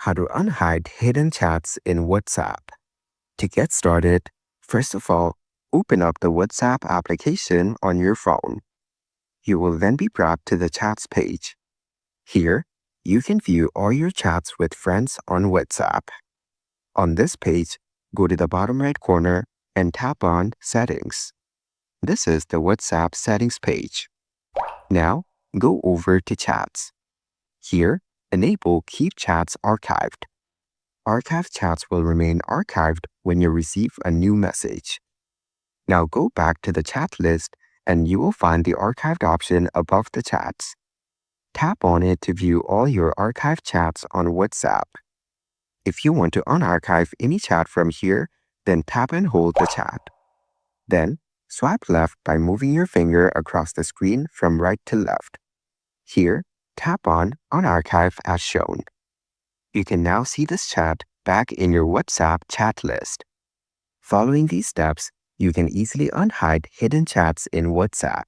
How to unhide hidden chats in WhatsApp. To get started, first of all, open up the WhatsApp application on your phone. You will then be brought to the chats page. Here, you can view all your chats with friends on WhatsApp. On this page, go to the bottom right corner and tap on Settings. This is the WhatsApp settings page. Now, go over to Chats. Here, enable Keep Chats Archived. Archived chats will remain archived when you receive a new message. Now go back to the chat list and you will find the archived option above the chats. Tap on it to view all your archived chats on WhatsApp. If you want to unarchive any chat from here, then tap and hold the chat. Then, swipe left by moving your finger across the screen from right to left. Here, tap on Unarchive as shown. You can now see this chat back in your WhatsApp chat list. Following these steps, you can easily unhide hidden chats in WhatsApp.